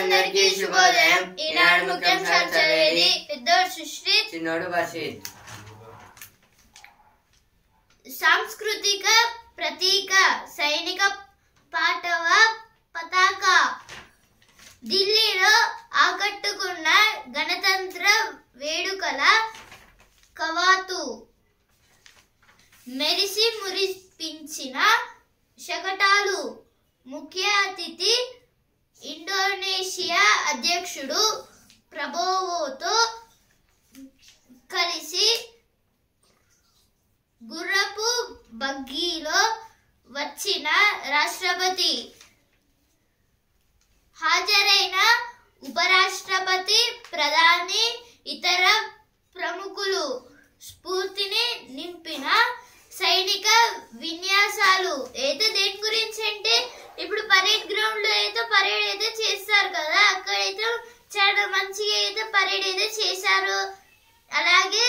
అందరికీ శుభోదయం. ఈనాడు ముఖ్యాంశాలు చదివేది పెద్దోడు సుశ్రీత్, చిన్నోడు వర్షిత్. సాంస్కృతిక ప్రతీక సైనిక పాటవ పతాక ఢిల్లీలో ఆకట్టుకున్న గణతంత్ర వేడుకల కవాతు మెరిసి మురిపించిన శకటాలు. ముఖ్య అతిథి ఇండోనేషియా అధ్యక్షుడు ప్రబోవోతో కలిసి గుర్రపు బగ్గీలో వచ్చిన రాష్ట్రపతి. హాజరైన ఉపరాష్ట్రపతి, ప్రధాని, ఇతర ప్రముఖులు. స్ఫూర్తిని నింపిన సైనిక విన్యాసాలు. అయితే దేని గురించి అంటే ఇప్పుడు పరేడ్ గ్రౌండ్ లో అయితే పరేడ్ అయితే చేస్తారు కదా, అక్కడైతే చాలా మంచిగా అయితే పరేడ్ అయితే చేశారు. అలాగే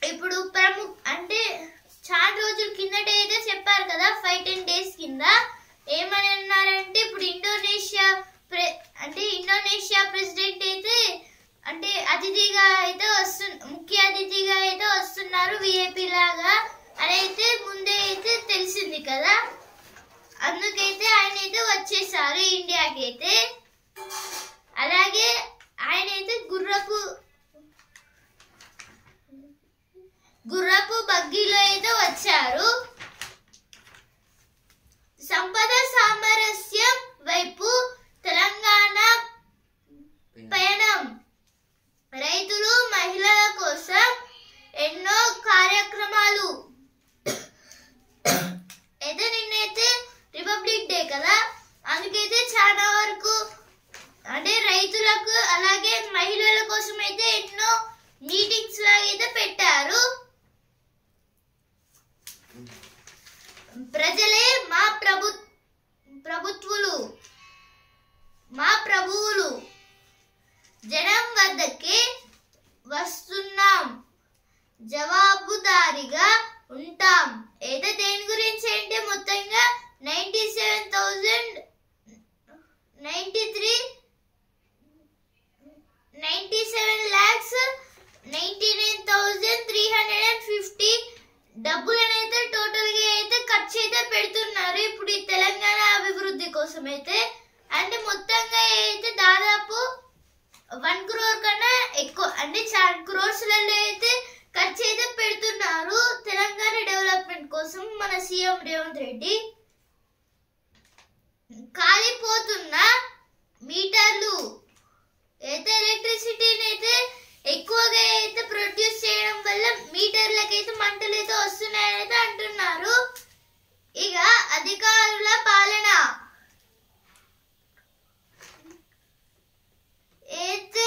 ఇప్పుడు అంటే చాలా రోజుల కిందట అయితే చెప్పారు కదా, 5-10 days కింద ఏమని అన్నారంటే ఇప్పుడు ఇండోనేషియా ప్రెసిడెంట్ అయితే అంటే అతిథిగా అయితే ముఖ్య అతిథిగా అయితే వస్తున్నారు, విఐపి లాగా అని అయితే ముందే అయితే తెలిసింది కదా. అందుకైతే ఆయన అయితే వచ్చేసారు ఇండియాకి అయితే. అలాగే ఆయన అయితే గుర్రపు బగ్గీలో అయితే వచ్చారు. సంపద సామరస్యం వైపు తెలంగాణ పయనం. రైతులు, మహిళల కోసం ఎన్నో కార్యక్రమాలు. అయితే నిన్నైతే రిపబ్లిక్ డే కదా, అందుకైతే చాలా వరకు అంటే రైతులకు అలాగే మహిళల కోసం అయితే ఎన్నో మీటింగ్స్ లాగైతే పెట్టారు. ప్రజలే మా ప్రభువులు, జనం వద్దకే వస్తున్నాం, జవాబుదారీగా ఉంటాం. అయితే దేని గురించి అంటే మొత్తంగా 97,99,350 డబ్బులనైతే టోటల్ గా అయితే ఖర్చు అయితే పెడుతున్నారు ఇప్పుడు ఈ తెలంగాణ అభివృద్ధి కోసం అయితే. అంటే మొత్తంగా అయితే దాదాపు 1 crore కన్నా ఎక్కువ అంటే చాలా క్రోర్స్లలో అయితే ఖర్చు అయితే పెడుతున్నారు తెలంగాణ డెవలప్మెంట్ కోసం మన సీఎం రేవంత్ రెడ్డి. కాలిపోతున్న మీటర్లు అయితే ఎలక్ట్రిసిటీని అయితే ఎక్కువగా అయితే ప్రొడ్యూస్ చేయడం వల్ల మీటర్లకైతే మంటలు అయితే వస్తున్నాయని అయితే అంటున్నారు. ఇక అధికారుల పాలన అయితే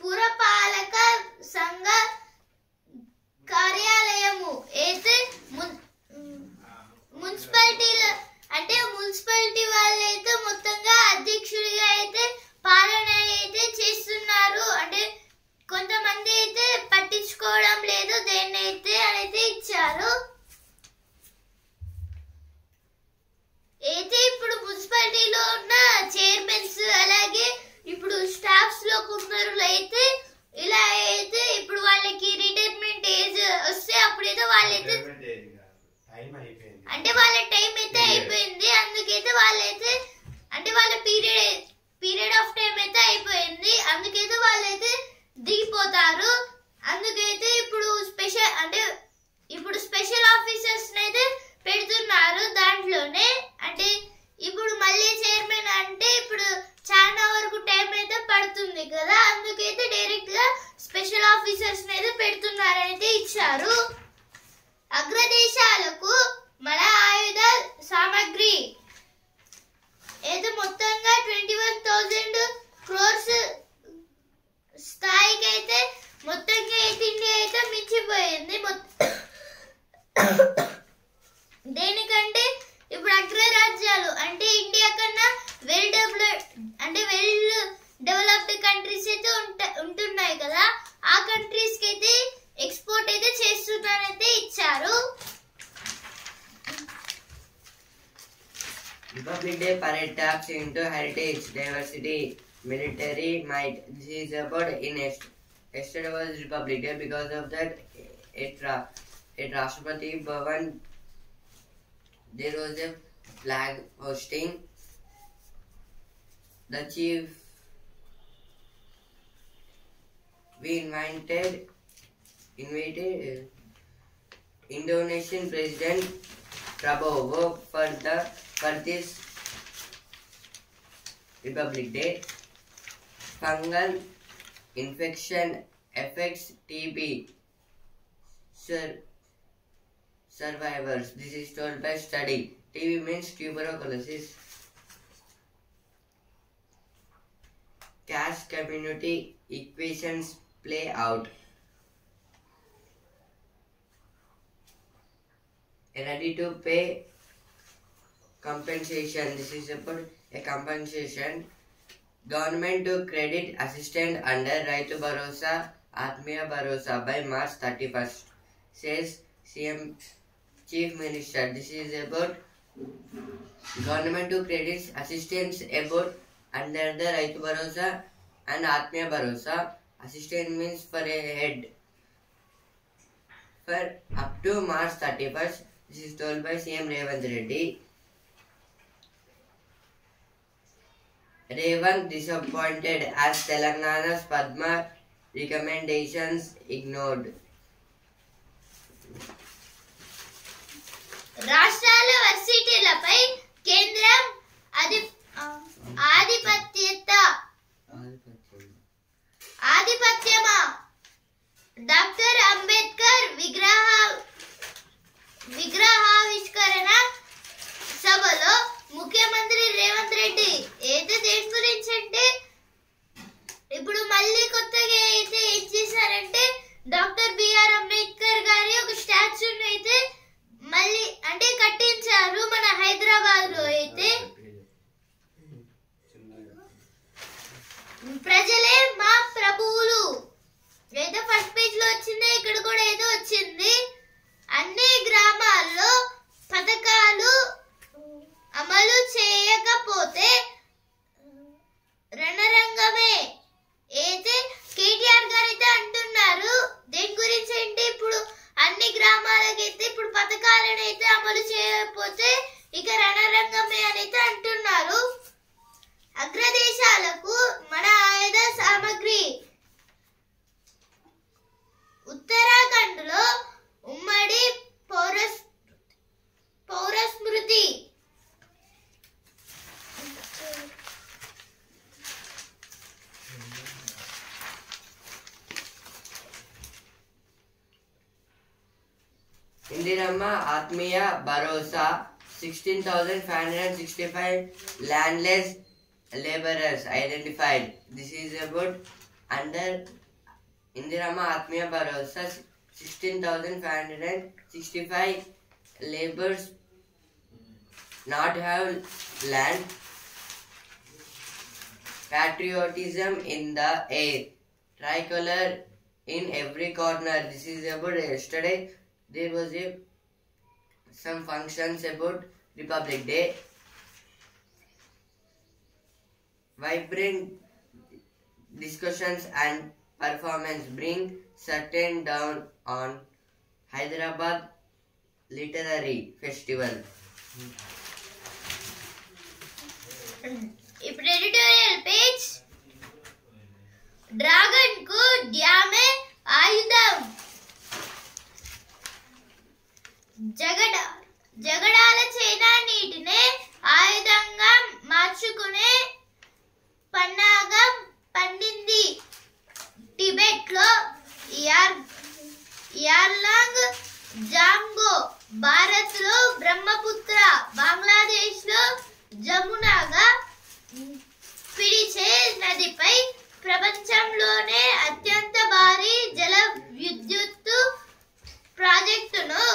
పురపాలక సంఘ కార్యాలయము అయితే మున్సిపాలిటీ వాళ్ళు అయితే మొత్తంగా అధ్యక్షుడిగా అయితే పాలన అయితే చేస్తున్నారు. అంటే కొంతమంది అయితే పట్టించుకోవడం లేదు దేన్ని అయితే అనేది ఇచ్చారు. అయితే ఇప్పుడు మున్సిపాలిటీలో ఉన్న చైర్మన్స్ అలాగే ఇప్పుడు స్టాఫ్స్ లో కొందరు అయితే ఇలా అయితే ఇప్పుడు వాళ్ళకి రిటైర్మెంట్ ఏజ్ వస్తే అప్పుడైతే వాళ్ళైతే అంటే వాళ్ళ టైం అయితే అయిపోయింది, అందుకైతే వాళ్ళైతే అంటే వాళ్ళ పీరియడ్ ఆఫ్ టైం అయితే అయిపోయింది, అందుకైతే వాళ్ళైతే దిగిపోతారు. అందుకైతే ఇప్పుడు స్పెషల్ ఆఫీసర్స్ అయితే పెడుతున్నారు దాంట్లోనే. అంటే ఇప్పుడు మళ్ళీ చైర్మన్ అంటే ఇప్పుడు చాలా వరకు టైం అయితే పడుతుంది కదా, అందుకైతే డైరెక్ట్ గా స్పెషల్ ఆఫీసర్స్ అయితే పెడుతున్నారైతే ఇచ్చారు. అగ్రదేశాలకు మన ఆయుధ సామాగ్రి అయితే మొత్తంగా 21,000 crores స్థాయికి అయితే మొత్తంగా అయితే ఇండియా అయితే మించిపోయింది. దేనికంటే ఇప్పుడు అగ్రరాజ్యాలు అంటే ఇండియా కన్నా వెల్ డెవలప్డ్ కంట్రీస్ అయితే ఉంటున్నాయి కదా, ఆ కంట్రీస్ కి Republic Day parade taps into heritage, diversity, military might. This is about yesterday was Republic Day. Because of that, at Rashtrapati Bhavan there was a flag hosting. The chief we invited Indonesian President Prabowo for this Republic Day. Fungal infection affects TB survivors. This is told by study. TB means tuberculosis. Caste community equations play out. Ready to pay compensation. This is about a compensation. Government to credit assistant under Raitu Bharosa, Atmiya Bharosa by March 31st, says CM Chief Minister. This is about government to credit assistance about under the Raitu Bharosa and Atmiya Bharosa. Assistant means for a head. For up to March 31st, this is told by CM Revanth Reddy. Revanth disappointed as Telangana's Padma recommendations ignored. రాష్ట్రాల వర్సిటీలపై కేంద్రం ఆధిపత్యమా? Doctor Ambedkar విగ్రహావిష్కరణ సభలో ముఖ్యమంత్రి రేవంత్ రెడ్డి అయితే దేని గురించి అంటే ఇప్పుడు మళ్ళీ కొత్తగా అయితే ఏం చేశారంటే డాక్టర్ బిఆర్ అంబేద్కర్ గారి ఒక స్టాచ్యూని అయితే మళ్ళీ అంటే కట్టించారు మన హైదరాబాద్ లో. అయితే ప్రజలే మా ప్రభువులు ఏదో ఫస్ట్ పేజ్ లో వచ్చింది, ఇక్కడ కూడా ఏదో వచ్చింది. అన్ని గ్రామాల్లో పథకాలు అమలు చేయకపోతే రణరంగమే. అయితే కేటీఆర్ గారు అయితే అంటున్నారు దేని గురించి అంటే ఇప్పుడు అన్ని గ్రామాలకైతే ఇప్పుడు పథకాలను అయితే అమలు చేయకపోతే ఇక రణరంగమే అని అయితే అంటున్నారు. అగ్రదేశాలకు మన ఆయుధ సామగ్రి. ఉత్తరాఖండ్ లో ఉమ్మడి పౌరస్మృతి Indirama Atmiya Bharosa 16,565 landless laborers identified. This is about under Indirama Atmiya Bharosa 16,565 laborers not have land. Patriotism in the air. Tricolor in every corner. This is about yesterday. There was some functions about Republic Day. Vibrant discussions and performance bring certain down on Hyderabad Literary Festival. ఇప్పుడు editorial page. Dragon కు డ్యామే ఆయుధం. జగడాల China నీటినే ఆయుధంగా మార్చుకునే పన్నాగం పండింది. Tibet లో యార్లాంగ్ Django, Bharat లో బ్రహ్మపుత్ర, బంగ్లాదేశ్ లో జమునాగా పిలిచే నదిపై ప్రపంచంలోనే అత్యంత భారీ జల విద్యుత్తు ప్రాజెక్టును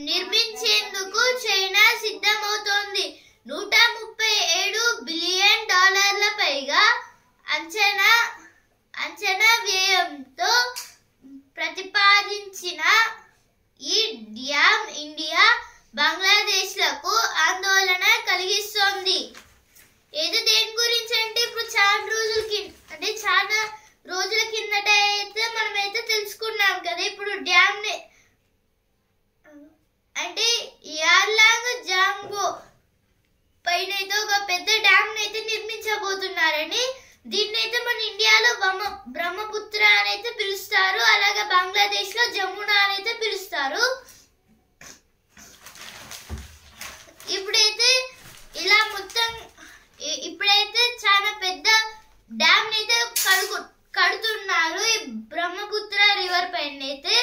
నిర్మించేందుకు చైనా సిద్ధమవుతోంది. 137 బిలియన్ డాలర్ల పైగా అంచనా వ్యయంతో ప్రతిపాదించిన ఈ డ్యామ్ ఇండియా, బంగ్లాదేశ్లకు ఆందోళన కలిగిస్తుంది. అయితే తెలుసుకున్నాం కదా. ఇప్పుడు డ్యామ్ అంటే యార్లాంగ్ జాంగో పైన అయితే ఒక పెద్ద డ్యామ్ అయితే నిర్మించబోతున్నారని. దీన్ని అయితే మన ఇండియాలో బ్రహ్మపుత్ర అని అయితే పిలుస్తారు, అలాగే బంగ్లాదేశ్ లో జమునా అని అయితే పిలుస్తారు. ఇప్పుడైతే ఇలా మొత్తం ఇప్పుడైతే చాలా పెద్ద డ్యామ్ అయితే కడుతున్నారు. ఈ బ్రహ్మపుత్ర రివర్ పైన అయితే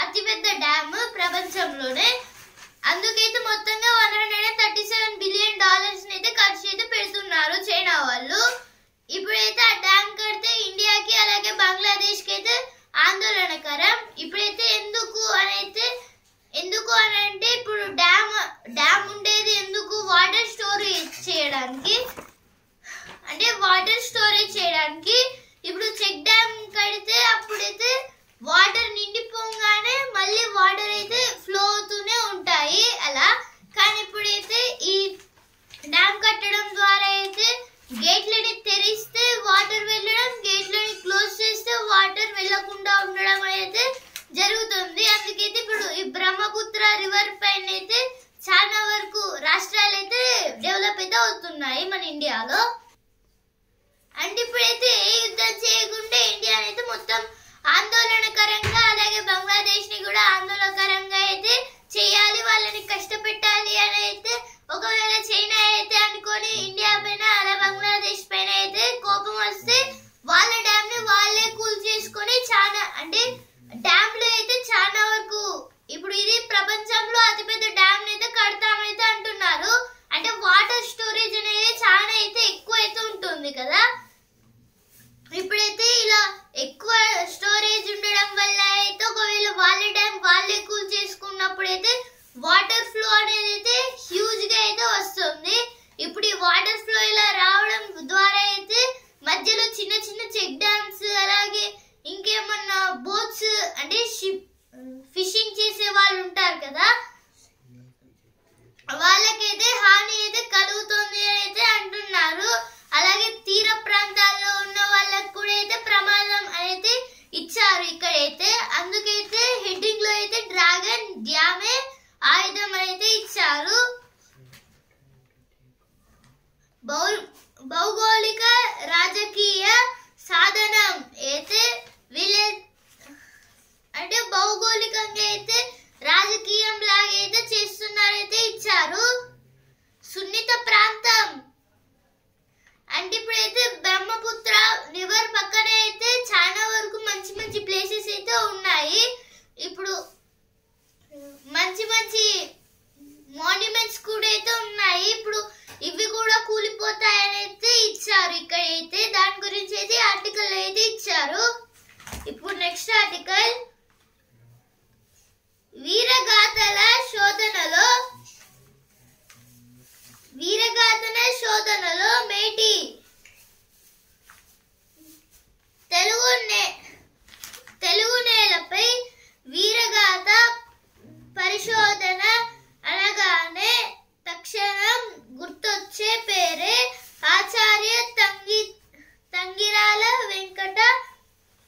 అతి పెద్ద డ్యామ్ ప్రపంచంలోనే. అందుకైతే మొత్తంగా $137 బిలియన్ అయితే ఖర్చు అయితే పెడుతున్నారు చైనా వాళ్ళు. ఇప్పుడైతే ఆ డ్యామ్ కడితే ఇండియాకి అలాగే బంగ్లాదేశ్ కి అయితే ఆందోళనకరం. ఇప్పుడైతే ఎందుకు అని అంటే ఇప్పుడు డ్యామ్ ఉండేది ఎందుకు, వాటర్ స్టోరేజ్ చేయడానికి. అంటే వాటర్ స్టోరేజ్ చేయడానికి. ఇప్పుడు చెక్ డ్యామ్ కడితే అప్పుడైతే వాటర్ నిండిపోగానే మళ్ళీ వాటర్ అయితే ఫ్లో అవుతూనే ఉంటాయి అలా. కానీ ఇప్పుడైతే ఈ డ్యామ్ కట్టడం ద్వారా అయితే గేట్లని తెరిస్తే వాటర్ వెళ్ళడం, గేట్లని క్లోజ్ చేస్తే వాటర్ వెళ్ళకుండా ఉండడం అయితే జరుగుతుంది. అందుకైతే ఇప్పుడు ఈ బ్రహ్మపుత్ర రివర్ పైన అయితే చాలా వరకు రాష్ట్రాలు అయితే డెవలప్ అయితే అవుతున్నాయి మన ఇండియాలో. అంటే ఇప్పుడైతే ఏ యుద్ధం చేయకుండా ఇండియా అయితే మొత్తం ఆందోళనకరంగా, అలాగే బంగ్లాదేశ్ ని కూడా ఆందోళనకరంగా అయితే చేయాలి, వాళ్ళని కష్టపెట్టాలి అని అయితే ఒకవేళ చైనా అయితే అనుకొని ఇండియా పైన అలా బంగ్లాదేశ్ పైన అయితే కోపం వస్తే వాళ్ళ డ్యామ్ ని వాళ్ళే కూల్ చేసుకొని చాలా అంటే డ్యామ్ లో అయితే చాలా వరకు ఇప్పుడు ఇది ప్రపంచంలో అతిపెద్ద డ్యామ్ అయితే కడతామైతే అంటున్నారు. అంటే వాటర్ స్టోరేజ్ అనేది చాలా అయితే ఎక్కువ అయితే ఉంటుంది కదా. ఇప్పుడైతే ఇలా ఎక్కువ స్టోరేజ్ ఉండడం వల్ల అయితే ఒకవేళ వాళ్ళ డ్యామ్ వాళ్ళే కూల్ చేసుకున్నప్పుడు అయితే వాటర్ ఫ్లో అనేది అయితే హ్యూజ్ గా అయితే వస్తుంది. ఇప్పుడు ఈ వాటర్ ఫ్లో ఇలా రావడం ద్వారా అయితే మధ్యలో చిన్న చిన్న చెక్ డ్యామ్స్ అలాగే ఇంకేమన్నా బోట్స్ అంటే ఫిషింగ్ చేసే వాళ్ళు ఉంటారు కదా, వాళ్ళకైతే హాని అయితే కలుగుతుంది అని అయితే అంటున్నారు. అలాగే తీర ప్రాంతాల్లో ఉన్న వాళ్ళకు కూడా అయితే ప్రమాదం అయితే ఇచ్చారు ఇక్కడైతే. అందుకైతే హెడ్డింగ్ లో అయితే డ్రాగన్ డ్యామే ఆయుధం అయితే ఇచ్చారు. భౌగోళిక రాజకీయ సాధనం అయితే అంటే భౌగోళికంగా అయితే రాజకీయం లాగా అయితే చేస్తున్నారైతే ఇచ్చారు. సున్నిత ప్రాంతం అంటే ఇప్పుడైతే బ్రహ్మపుత్ర రివర్ పక్కన అయితే చాలా వరకు మంచి మంచి ప్లేసెస్ అయితే ఉన్నాయి. ఇప్పుడు మంచి మంచి మాన్యుమెంట్స్ కూడా అయితే ఉన్నాయి. ఇప్పుడు ఇవి కూడా కూలిపోతాయని అయితే ఇచ్చారు ఇక్కడైతే. దాని గురించి అయితే ఆర్టికల్ అయితే ఇచ్చారు. ఇప్పుడు నెక్స్ట్ ఆర్టికల్ వీరగాథల శోధనలో మేటి తెలుగు నేలపై వీరగాథ పరిశోధన అనగానే తక్షణం గుర్తొచ్చే పేరే ఆచార్య తంగిరాల వెంకట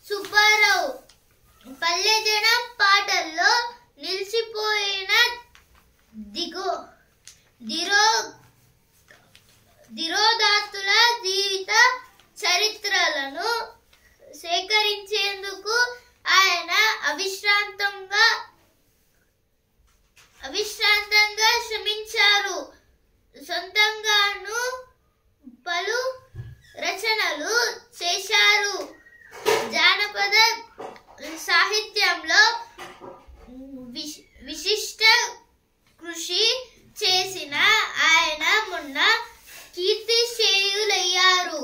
సుబ్బారావు. పల్లెజనం పాటల్లో నిలిచిపోయిన ధిరోదాత్తుల జీవిత చరిత్రలను సేకరించేందుకు ఆయన అవిశ్రాంతంగా శ్రమించారు. సొంతంగాను పలు రచనలు చేశారు. జానపద సాహిత్యంలో విశిష్ట కృషి చేసిన ఆయన మొన్న కీర్తిశేయులయ్యారు.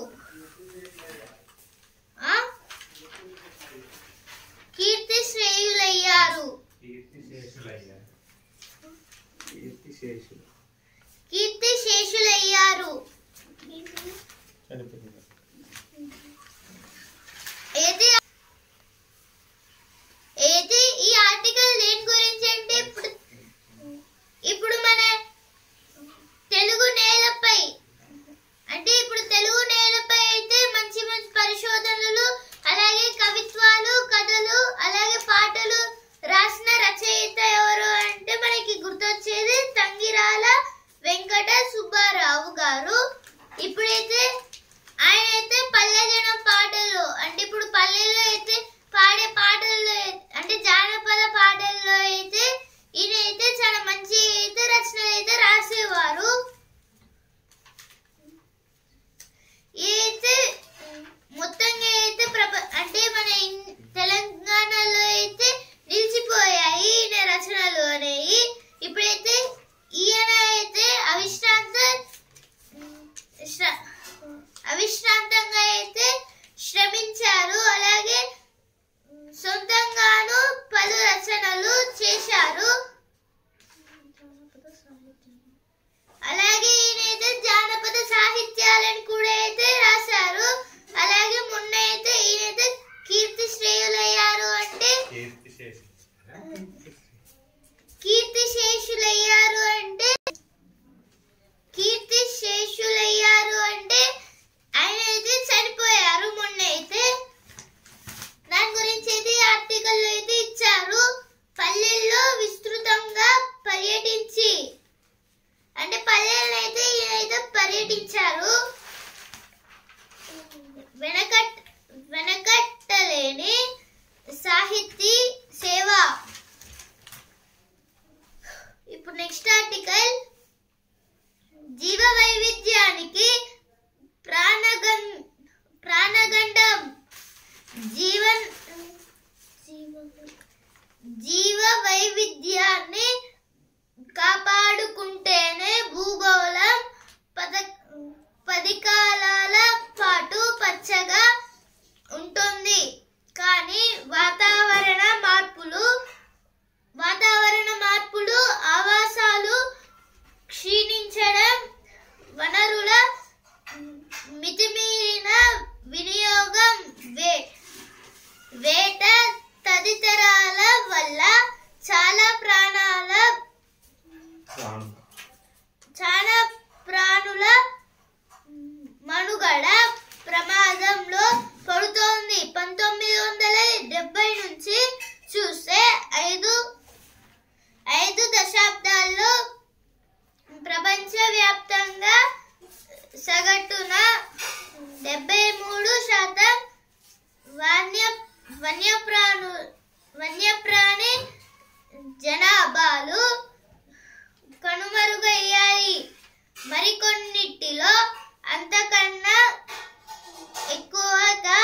సొంతంగాను పలు రచనలు చేశారు. అలాగే ఈయనైతే జానపద సాహిత్యాలను కూడా అయితే రాశారు. అలాగే మొన్న అయితే ఈయనైతే కీర్తి శ్రేయులయ్యారు అంటే ఆయన అయితే చనిపోయారు మొన్న అయితే. దాని గురించి అయితే ఆర్టికల్ అయితే ఇచ్చారు. పల్లెల్లో విస్తృతంగా పర్యటించి అంటే పల్లెల్లో అయితే ఈయనైతే పర్యటించారు. వెనకట్టలేని సాహితీ సేవ. ఇప్పుడు నెక్స్ట్ ఆర్టికల్ జీవ వైవిధ్యానికి ప్రాణగండం. జీవ వైవిధ్యాన్ని కాపాడుకుంటేనే భూగోళం 10 కాలాల పాటు పచ్చగా ఉంటుంది. కానీ వాతావరణ మార్పులు ఆవాసాలు క్షీణించడం, వనరుల మితిమీరిన వినియోగం, వేట తదితరాల వల్ల చాలా ప్రాణుల మనుగడ ప్రమాదంలో పడుతోంది. 1970 నుంచి చూస్తే 5 దశాబ్దాల్లో ప్రపంచవ్యాప్తంగా సగటున 73% వన్యప్రాణి జనాభాలు కనుమరుగయ్యాయి. మరికొన్నిటిలో అంతకన్నా ఎక్కువగా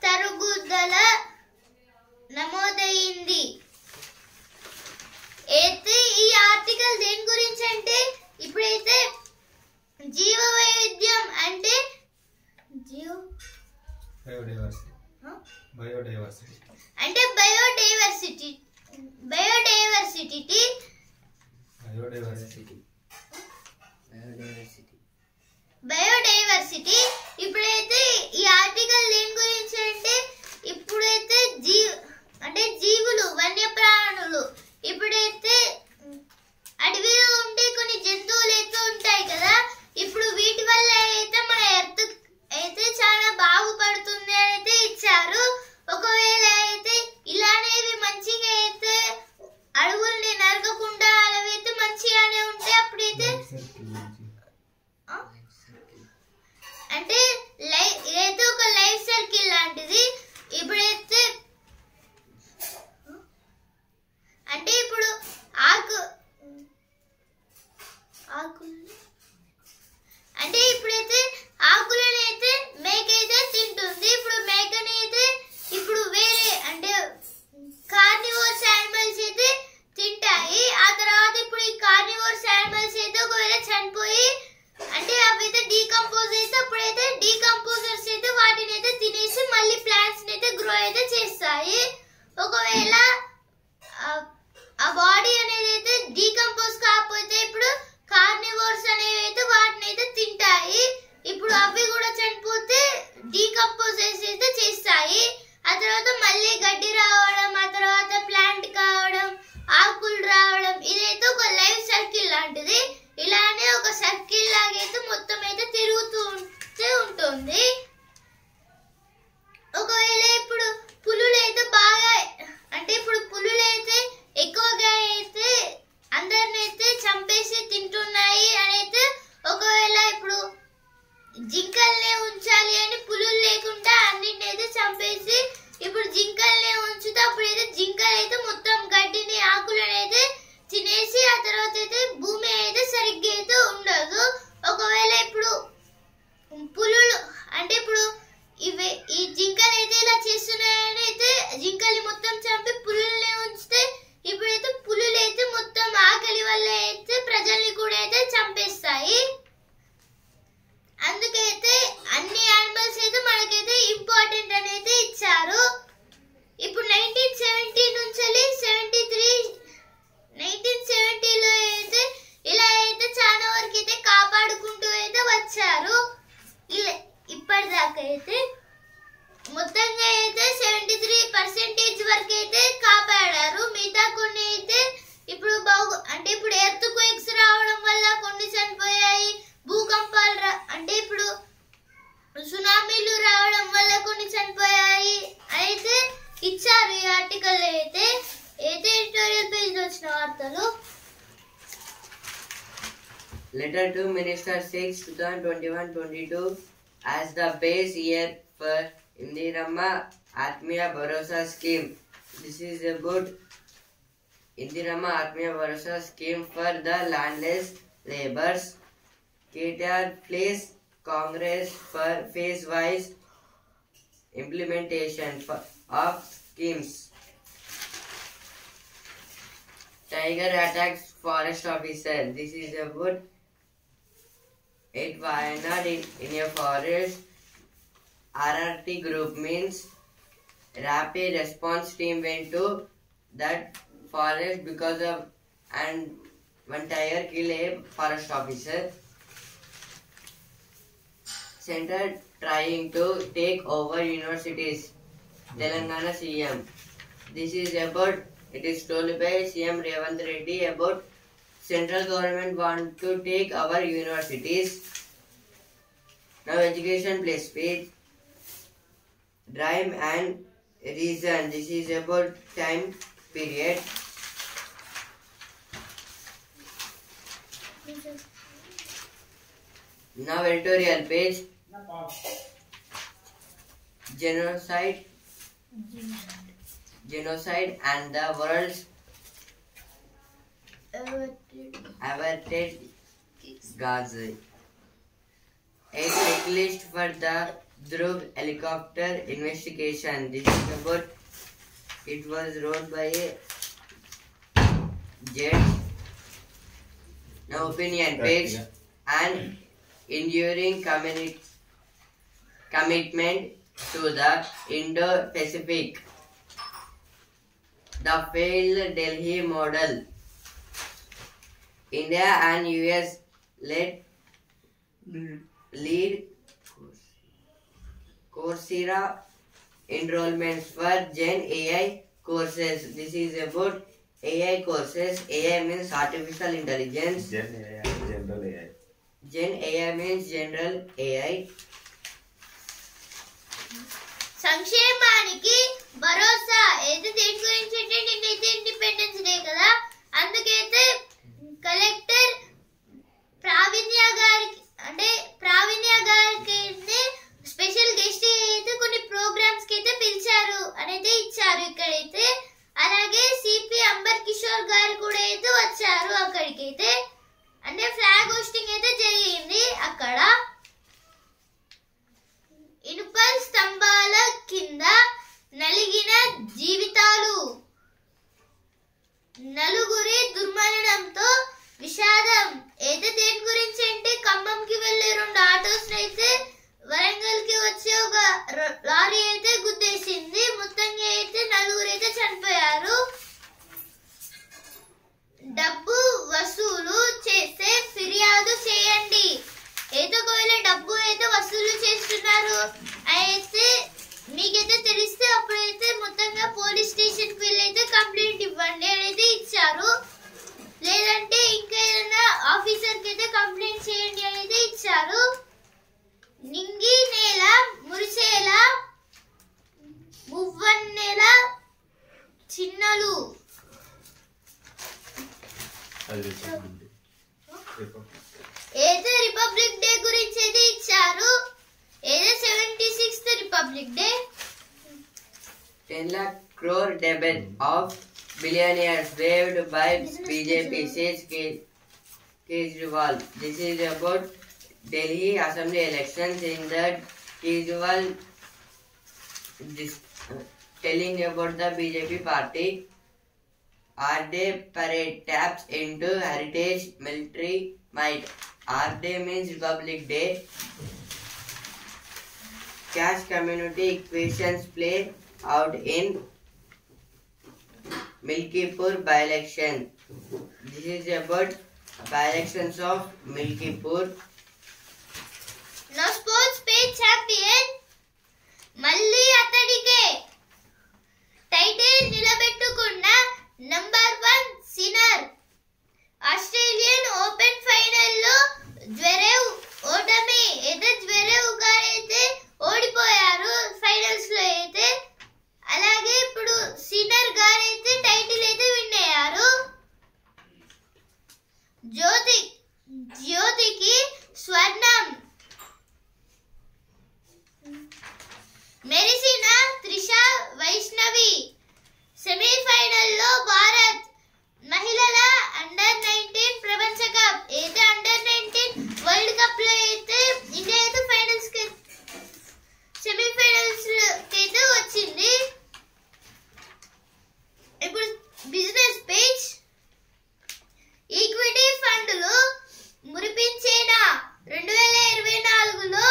తరుగుదల నమోదైంది. అయితే ఈ ఆర్టికల్ దేని గురించి అంటే ఇప్పుడైతే జీవ వైవిధ్యం అంటే బయోడైవర్సిటీ. ఇప్పుడైతే ఈ ఆర్టికల్ దేని గురించి అంటే ఇప్పుడైతే జీవులు వన్యప్రాణులు ఇప్పుడైతే అడవిలో ఉండే కొన్ని జంతువులు అయితే ఉంటాయి కదా, ఇప్పుడు వీటి వల్ల అయితే మన ఎర్త్ అయితే చాలా బాగుపడుతుంది అని అయితే ఇచ్చారు. ఒకవేళ అయితే ఇలానేవి మంచిగా అయితే అడవుల్ని నరకకుండా అలవైతే మంచిగానే ఉంటే అప్పుడైతే అంటే ఇదైతే ఒక లైఫ్ సర్కిల్ లాంటిది. ఇప్పుడైతే అంటే ఇప్పుడు అంటే ఇప్పుడైతే ఆకులను అయితే మేక అయితే తింటుంది. ఇప్పుడు మేకని అయితే ఇప్పుడు వేరే అంటే కార్నివోర్స్ యానిమల్స్ అయితే తింటాయి. ఆ తర్వాత ఇప్పుడు ఈ కార్నివోర్స్ యానిమల్స్ అయితే ఒకవేళ చనిపోయి అంటే అవి అయితే డీకంపోజ్ అయితే అప్పుడైతే డీకంపోజర్స్ అయితే వాటిని అయితే తినేసి మళ్ళీ ప్లాంట్స్ అయితే గ్రో అయితే చేస్తాయి. ఒకవేళ ఆ బాడీ అనేది అయితే డీకంపోజ్ కాకపోతే ఇప్పుడు కార్నివోర్స్ అనేవి అయితే వాటిని అయితే తింటాయి. ఇప్పుడు అవి కూడా చనిపోతే డీకంపోజెస్ అయితే చేస్తాయి. ఆ తర్వాత మళ్ళీ గడ్డి రావడం, ఆ తర్వాత ప్లాంట్ కావడం, ఆకులు రావడం, ఇదైతే ఒక లైఫ్ సర్కిల్ లాంటిది. ఇలానే ఒక సర్కిల్ లాగైతే మొత్తం అయితే తిరుగుతూ ఉంటుంది. ఒకవేళ ఇప్పుడు పులులు అయితే బాగా అంటే ఇప్పుడు పులులు అయితే ఎక్కువగా అయితే అందరిని అయితే చంపేసి తింటున్నాయి అని అయితే ఒకవేళ ఇప్పుడు జింకల్నే ఉంచాలి అని పులులు లేకుండా అన్నింటిని అయితే చంపేసి ఇప్పుడు జింకల్నే ఉంచుతా అప్పుడైతే జింకలు అయితే మొత్తం గడ్డిని ఆకులను అయితే తినేసి ఆ తర్వాత అయితే భూమి అయితే సరిగ్గా అయితే ఉండదు. ఒకవేళ ఇప్పుడు పులులు అంటే పత్రికల్లో అయితే ఎడిటోరియల్ పేజ్ వచ్చిన వార్తలు. Letter to Minister 6 2021-22 as the base year for Indirama Atmiya Bharosa scheme. This is about Indirama Atmiya Bharosa scheme for the landless laborers. KTR please Congress for phase-wise implementation of schemes. Tiger attacks forest officer. This is about it Wayanad in a forest. RRT group means rapid response team went to that forest because of and one tiger killed a forest officer. Center trying to take over universities. Telangana CM. This is about it is told by CM Revanth Reddy about central government want to take our universities. Now education place page. Rhyme and reason. This is about time period. Now editorial page. Genocide and the world's averted Gaza. A checklist for the Dhruv helicopter investigation. This is about it was wrote by a jet. Now opinion page and enduring commitment to the Indo-Pacific. The failed Delhi model. India and US lead Coursera enrollments for Gen AI courses. This is about AI courses. AI means artificial intelligence. General AI. Gen AI means general AI. సంక్షేమానికి భరోసా అయితే దేని గురించి అంటే నిన్నైతే independence day కదా, అందుకైతే collector ప్రావీణ్య గారికి అయితే special guest అయితే కొన్ని ప్రోగ్రామ్స్ కి అయితే పిలిచారు అనేది ఇచ్చారు ఇక్కడైతే. అలాగే సిపి అంబర్ కిషోర్ గారు కూడా అయితే వచ్చారు అక్కడికైతే. అంటే ఫ్లాగ్ హోస్టింగ్ అయితే జరిగింది అక్కడ. ఇనుప స్తంభాల కింద నలిగిన జీవితాలు, నలుగురి దుర్మరణంతో విషాదం అయితే దేని గురించి అంటే ఖమ్మంకి వెళ్లే 2 ఆటోస్ అయితే వరంగల్ కి వచ్చే ఒక లారీ అయితే గుద్దేసింది. మొత్తంగా అయితే 4 అయితే చనిపోయారు. డబ్బు వసూలు చేస్తే ఫిర్యాదు చేయండి. ఏదో ఒకవేళ డబ్బు అయితే వసూలు చేస్తున్నారు అయితే మీకైతే తెలిస్తే అప్పుడైతే మొత్తంగా పోలీస్ స్టేషన్ కి వెళ్ళి అయితే కంప్లైంట్ ఇవ్వండి అనేది ఇచ్చారు. లేదంటే ఇంకా ఏదైనా ఆఫీసర్ కి అయితే కంప్లైంట్ చేయండి అనేది ఇచ్చారు. నింగి నేల మురిసేలా మువ్వన్నెల చిన్నలు. ఏదో రిపబ్లిక్ డే గురించి అయితే ఇచ్చారు. ఏదో 76th republic day. 10 lakh crore debit of billionaires waived by BJP says Kejriwal. This is about Delhi Assembly elections. In that Kejriwal telling about the BJP party. R-Day parade taps into heritage military might. R-Day means Republic Day. Cash community equations play out in Milkipur by-election. This is about by-elections of Milkipur. Now sports page champion మళ్ళీ అతడికే title నిలబెట్టుకున్న number 1 Sinner. Australian Open final లో Zverev ఓటమి. అయితే Zverev గారు అయితే ఓడిపోయారు finals లో అయితే. అలాగే ఇప్పుడు సిన్నర్ బిజినెస్ పేజ్ ఈక్విటీ ఫండ్లు మురిపించేనా 2024లో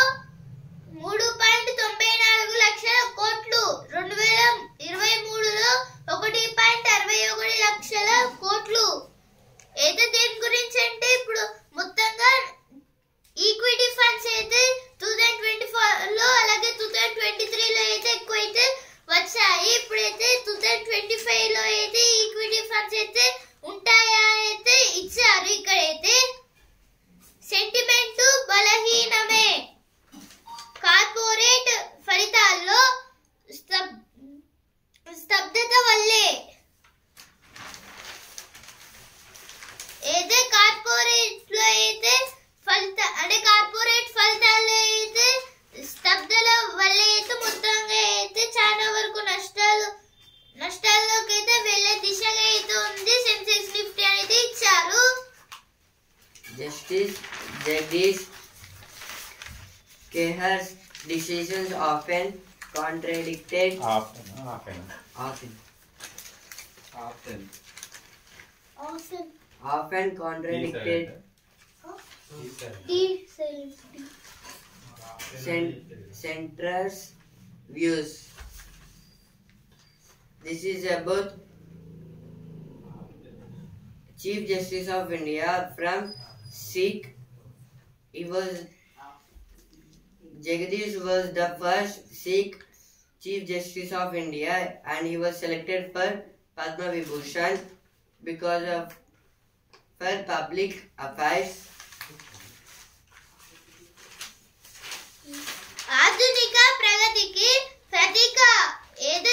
3.94 లక్షల కోట్లు, 2023లో 1.61 లక్షల కోట్లు. అయితే దీని గురించి అంటే ఇప్పుడు మొత్తంగా ఈక్విటీ ఫండ్స్ అయితే 2024లో అలాగే 2023లో అయితే ఎక్కువైతే వచ్చాయి. ఇప్పుడైతే 2025లో అయితే ఈక్విటీ ఫండ్స్ అయితే ఉంటాయా అయితే ఇచ్చారు. ఇక్కడైతే సెంటిమెంట్ బలహీనమే, కార్పొరేట్ ఫలితాల్లో స్తబ్దత వల్లే. అయితే కార్పొరేట్ ఫలితాల్లో అయితే స్తబ్దల వల్ల అయితే మొత్తంగా అయితే చాలా వరకు నష్టాల్లోకి అయితే వెళ్ళే దిశగా అయితే ఉంది. సెన్సెక్స్ నిఫ్టీ అనేది ఇచ్చారు. Justice Jagdish Kehar's decisions often contradicted. Often contradicted center's views. This is about Chief Justice of India from Sikh. Jagdish was the first Sikh Chief Justice of India and he was selected for Padma Vibhushan because of for public affairs. ఆధునిక ప్రగతికి ప్రతీక ఏదో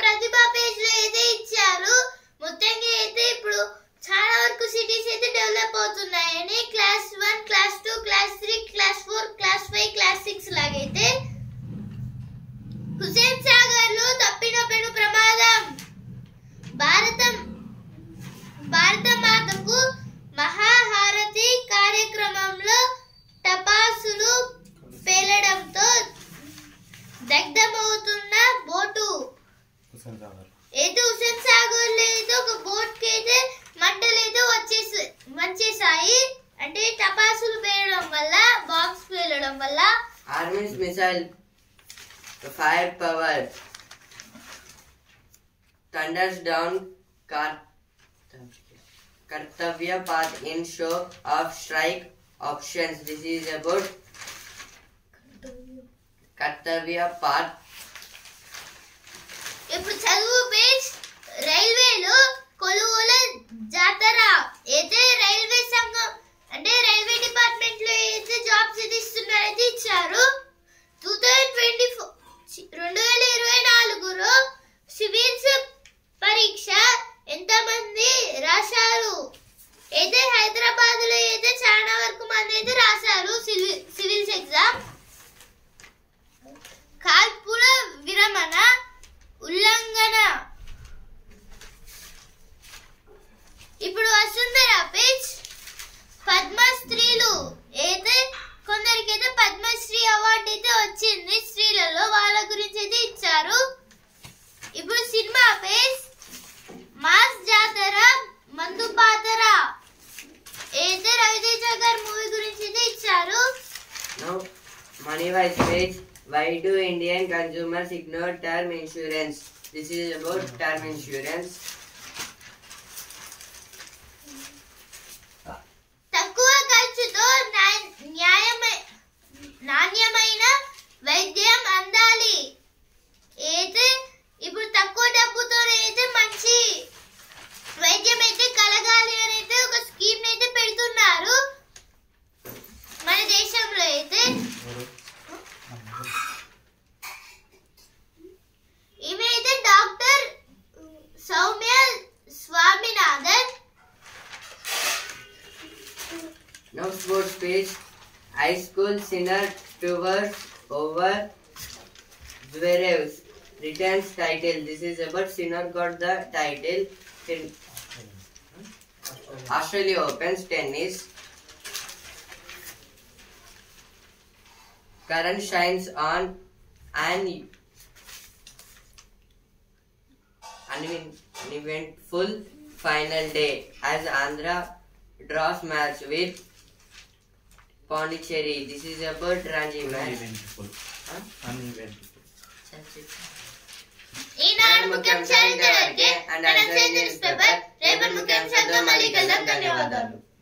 ప్రతిభా page లో అయితే ఇచ్చారు. మొత్తంగా అయితే ఇప్పుడు చాలా వరకు సిటీస్ అయితే డెవలప్ అవుతున్నాయని class 1, class 2, class 3, class 4, class 5, class 6 లాగైతే హుసేన్ సాగర్ లో తప్పిన పెను ప్రమాదం. భారత మాతకు మహాహారతి కార్యక్రమంలో టపాసులు పేలడంతో దగ్ధమవుతున్న బోటు. అయితే హుసేన్ సాగర్ లో అయితే ఒక బోట్ కి అయితే మంటలు అయితే వచ్చేసాయి. అంటే టపాసులు పేలడం వల్ల, బాంబ్స్ పేలడం వల్ల. Army's missile firepower thunders down Kartavya Path in show of strike options. This is about Kartavya Path. ఇప్పుడు చదువు పేజ్ రైల్వేలో కొలువుల జాతర. అయితే రైల్వే సంఘం అంటే రైల్వే డిపార్ట్మెంట్ లో అయితే జాబ్స్ అయితే ఇస్తున్నారైతే ఇచ్చారు. 2024లో సివిల్స్ పరీక్ష ఎంతమంది రాశారు? అయితే హైదరాబాద్ లో అయితే చాలా వరకు మంది అయితే రాశారు సివిల్స్ ఎగ్జామ్. కాల్పుల విరమణ ఉల్లంఘన. ఇప్పుడు వసుంధర పేజ్ పద్మశ్రీలు. అయితే కొందరికైతే పద్మశ్రీ అవార్డు అయితే వచ్చింది స్త్రీలలో, వాళ్ళ గురించి అయితే ఇచ్చారు. ఇప్పుడు సినిమా పేజ్ మాస్ జాతర మందు పాతర. అయితే రవితేజ గారి మూవీ గురించి అయితే ఇచ్చారు. Now, money wise page. Why do Indian consumers ignore term insurance? This is about term insurance. తక్కువ ఖర్చుతో నాణ్యమైన వైద్యం అందాలి. అయితే ఇప్పుడు తక్కువ డబ్బుతో అయితే మంచి వైద్యం అయితే కలగాలి అని అయితే ఒక స్కీమ్ అయితే పెడుతున్నారు మన దేశంలో. అయితే ఈమె అయితే doctor Soumya Swaminathan. Now sports page. High school sinner tours over Zverev's returns title. This is about Sinner got the title in Australia Open's tennis. Karan shines on an uneventful final day as Andhra draws match with Pondicherry. This is about Ranji match. Uneventful. Huh? Uneventful. ఈనాడు ముఖ్యాంశాలు ఇంతవరకే. మనం news paper రేపటి ముఖ్యాంశాలతో మళ్ళీ కలుద్దాం. ధన్యవాదాలు.